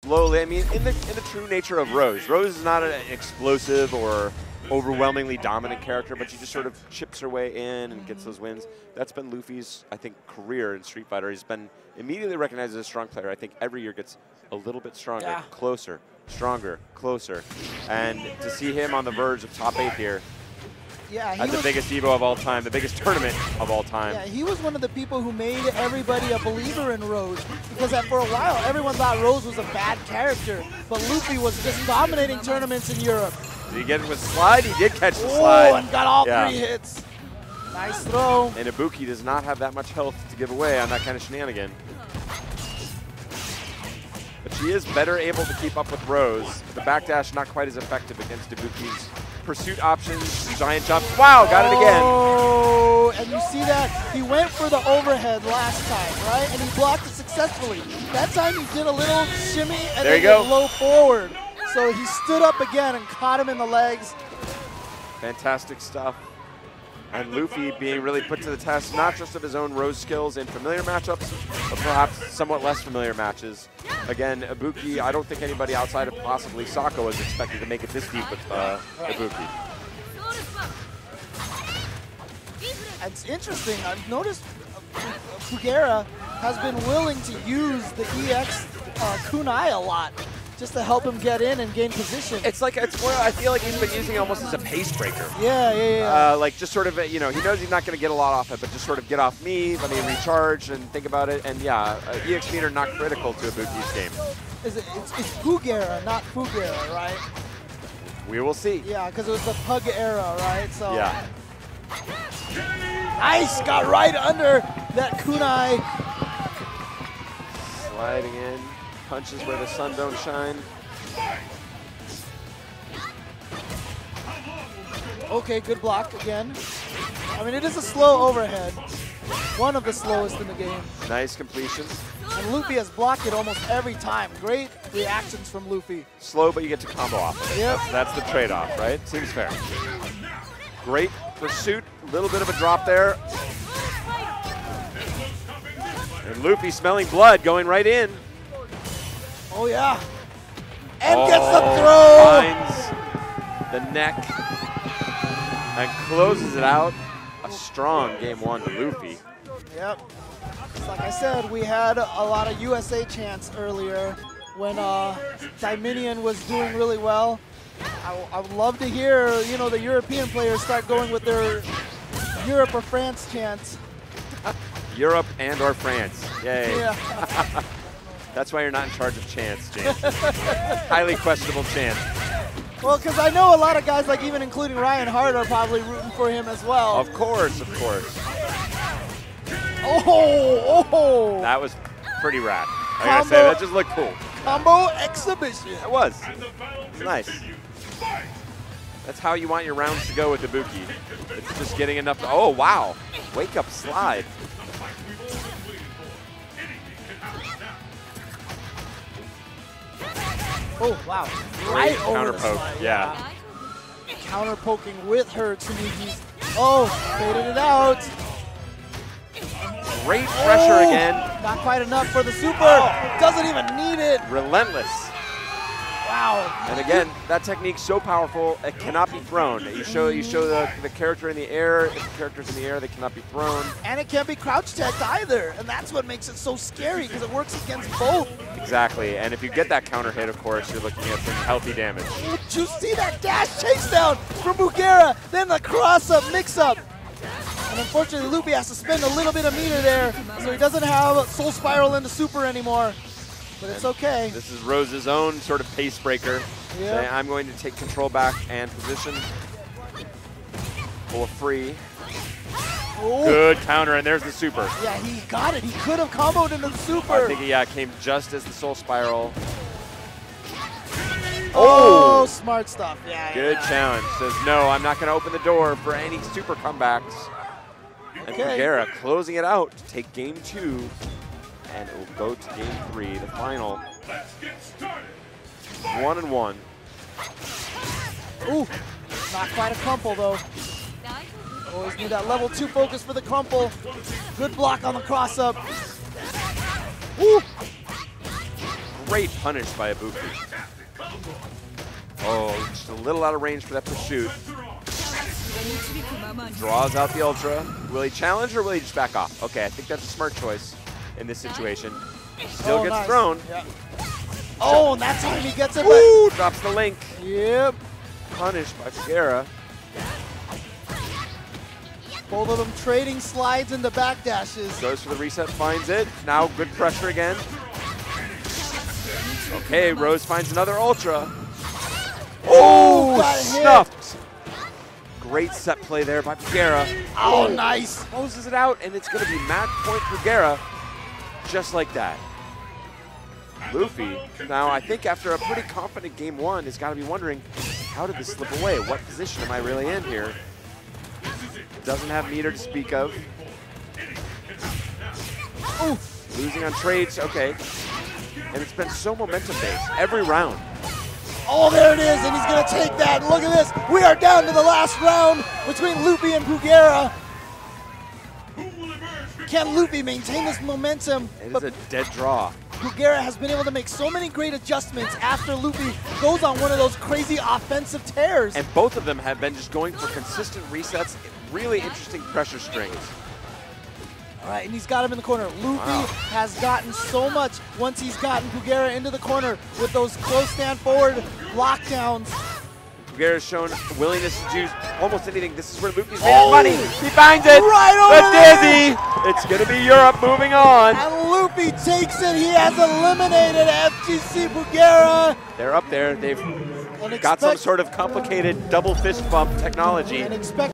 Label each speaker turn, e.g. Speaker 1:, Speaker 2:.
Speaker 1: slowly. I mean, in the true nature of Rose. Rose is not an explosive or overwhelmingly dominant character, but she just sort of chips her way in and gets those wins. That's been Luffy's, I think, career in Street Fighter. He's been immediately recognized as a strong player. I think every year gets a little bit stronger, closer, stronger, closer. And to see him on the verge of top 8 here, at the biggest Evo of all time, the biggest tournament of all time.
Speaker 2: Yeah, he was one of the people who made everybody a believer in Rose, because for a while everyone thought Rose was a bad character, but Luffy was just dominating tournaments in Europe.
Speaker 1: Did he get it with slide? He did catch the slide.
Speaker 2: And got all 3 hits. Nice throw.
Speaker 1: And Ibuki does not have that much health to give away on that kind of shenanigan. But she is better able to keep up with Rose. The backdash not quite as effective against Ibuki's pursuit options, giant jumps. Wow, got it again.
Speaker 2: Oh, and you see that? He went for the overhead last time, right? And he blocked it successfully. That time he did a little shimmy and then went low forward. So he stood up again and caught him in the legs.
Speaker 1: Fantastic stuff. And Luffy being really put to the test, not just of his own Rose skills in familiar matchups, but perhaps somewhat less familiar matches. Again, Ibuki, I don't think anybody outside of possibly Sako was expected to make it this deep with Ibuki.
Speaker 2: It's interesting. I've noticed Bugera has been willing to use the EX kunai a lot, just to help him get in and gain position.
Speaker 1: It's like, it's more, I feel like he's been using it almost as a pace breaker.
Speaker 2: Yeah.
Speaker 1: Like just sort of, you know, he knows he's not going to get a lot off it, but just sort of get off me, let me recharge and think about it. And yeah, EX meter not critical to Ibuki's game.
Speaker 2: It's Bugera, not Fugera, right?
Speaker 1: We will see.
Speaker 2: Yeah, because it was the Pug era, right? So.
Speaker 1: Yeah.
Speaker 2: Nice, got right under that kunai.
Speaker 1: Sliding in. Punches where the sun don't shine.
Speaker 2: Okay, good block again. I mean, it is a slow overhead. One of the slowest in the game.
Speaker 1: Nice completion.
Speaker 2: And Luffy has blocked it almost every time. Great reactions from Luffy.
Speaker 1: Slow, but you get to combo off.
Speaker 2: Yep.
Speaker 1: That's the trade-off, right? Seems fair. Great pursuit. A little bit of a drop there. And Luffy smelling blood going right in.
Speaker 2: Oh, yeah. And gets the throw.
Speaker 1: Finds the neck and closes it out. A strong game 1 to Luffy.
Speaker 2: Yep. Like I said, we had a lot of USA chants earlier when Dominion was doing really well. I would love to hear, you know, the European players start going with their Europe or France chants.
Speaker 1: Europe and or France. Yay.
Speaker 2: Yeah.
Speaker 1: That's why you're not in charge of chants, James. Highly questionable chants.
Speaker 2: Well, because I know a lot of guys, like even including Ryan Hart, are probably rooting for him as well.
Speaker 1: Of course, of course.
Speaker 2: Oh!
Speaker 1: That was pretty rad. I gotta say, that just looked cool.
Speaker 2: Combo exhibition.
Speaker 1: It was. It's nice. That's how you want your rounds to go with Ibuki. It's just getting enough to, oh, wow. Wake up slide.
Speaker 2: Oh, wow.
Speaker 1: Great
Speaker 2: Right over
Speaker 1: counter
Speaker 2: the
Speaker 1: poke,
Speaker 2: slide.
Speaker 1: yeah.
Speaker 2: Counter poking with her Tsumigi's. Oh, faded it out.
Speaker 1: Great pressure again.
Speaker 2: Not quite enough for the super. Doesn't even need it.
Speaker 1: Relentless.
Speaker 2: Wow.
Speaker 1: And again, that technique's so powerful, it cannot be thrown. You show the character in the air. If the character's in the air, they cannot be thrown.
Speaker 2: And it can't be crouch checked either. And that's what makes it so scary, because it works against both.
Speaker 1: Exactly. And if you get that counter hit, of course, you're looking at some healthy damage.
Speaker 2: Did you see that dash chase down from Bugera? Then the cross-up, mix-up. And unfortunately, Luffy has to spend a little bit of meter there, so he doesn't have Soul Spiral in the super anymore. But it's okay.
Speaker 1: This is Rose's own sort of pace breaker.
Speaker 2: Yeah.
Speaker 1: Saying, I'm going to take control back and position for free.
Speaker 2: Oh.
Speaker 1: Good counter, and there's the super.
Speaker 2: Yeah, he got it. He could have comboed into the super.
Speaker 1: I think it came just as the Soul Spiral.
Speaker 2: Oh, smart stuff. Yeah.
Speaker 1: Good challenge. Says, no, I'm not going to open the door for any super comebacks. And Bugera closing it out to take game 2. And it will go to game 3, the final. 1-1.
Speaker 2: Ooh, not quite a crumple though. Always need that level 2 focus for the crumple. Good block on the cross up. Ooh.
Speaker 1: Great punish by Ibuki. Oh, just a little out of range for that pursuit. Draws out the Ultra. Will he challenge or will he just back off? Okay, I think that's a smart choice in this situation. Still gets thrown.
Speaker 2: Yeah. Oh, and that time he gets it.
Speaker 1: Ooh, drops the link.
Speaker 2: Yep.
Speaker 1: Punished by Bugera.
Speaker 2: Both of them trading slides into backdashes.
Speaker 1: Goes for the reset, finds it. Now good pressure again. Okay, Rose finds another Ultra. Oh, snuffed. Great set play there by Bugera.
Speaker 2: Oh, nice.
Speaker 1: Closes it out, and it's going to be match point Bugera, just like that. Luffy, now I think after a pretty confident game one, has got to be wondering, how did this slip away? What position am I really in here? Doesn't have meter to speak of. Ooh, losing on trades, okay. And it's been so momentum-based every round.
Speaker 2: Oh, there it is, and he's going to take that. Look at this. We are down to the last round between Luffy and Bugera. Can Luffy maintain this momentum?
Speaker 1: It is a dead draw.
Speaker 2: Bugera has been able to make so many great adjustments after Luffy goes on one of those crazy offensive tears.
Speaker 1: And both of them have been just going for consistent resets, really interesting pressure strings.
Speaker 2: All right, and he's got him in the corner. Luffy has gotten so much once he's gotten Bugera into the corner with those close stand forward lockdowns.
Speaker 1: Bugera's shown willingness to do almost anything. This is where Luffy's made his money. He finds it.
Speaker 2: Right over
Speaker 1: the dizzy. It's going to be Europe moving on.
Speaker 2: And Luffy takes it. He has eliminated FGC Fugera.
Speaker 1: They're up there. They've got some sort of complicated double fist bump technology.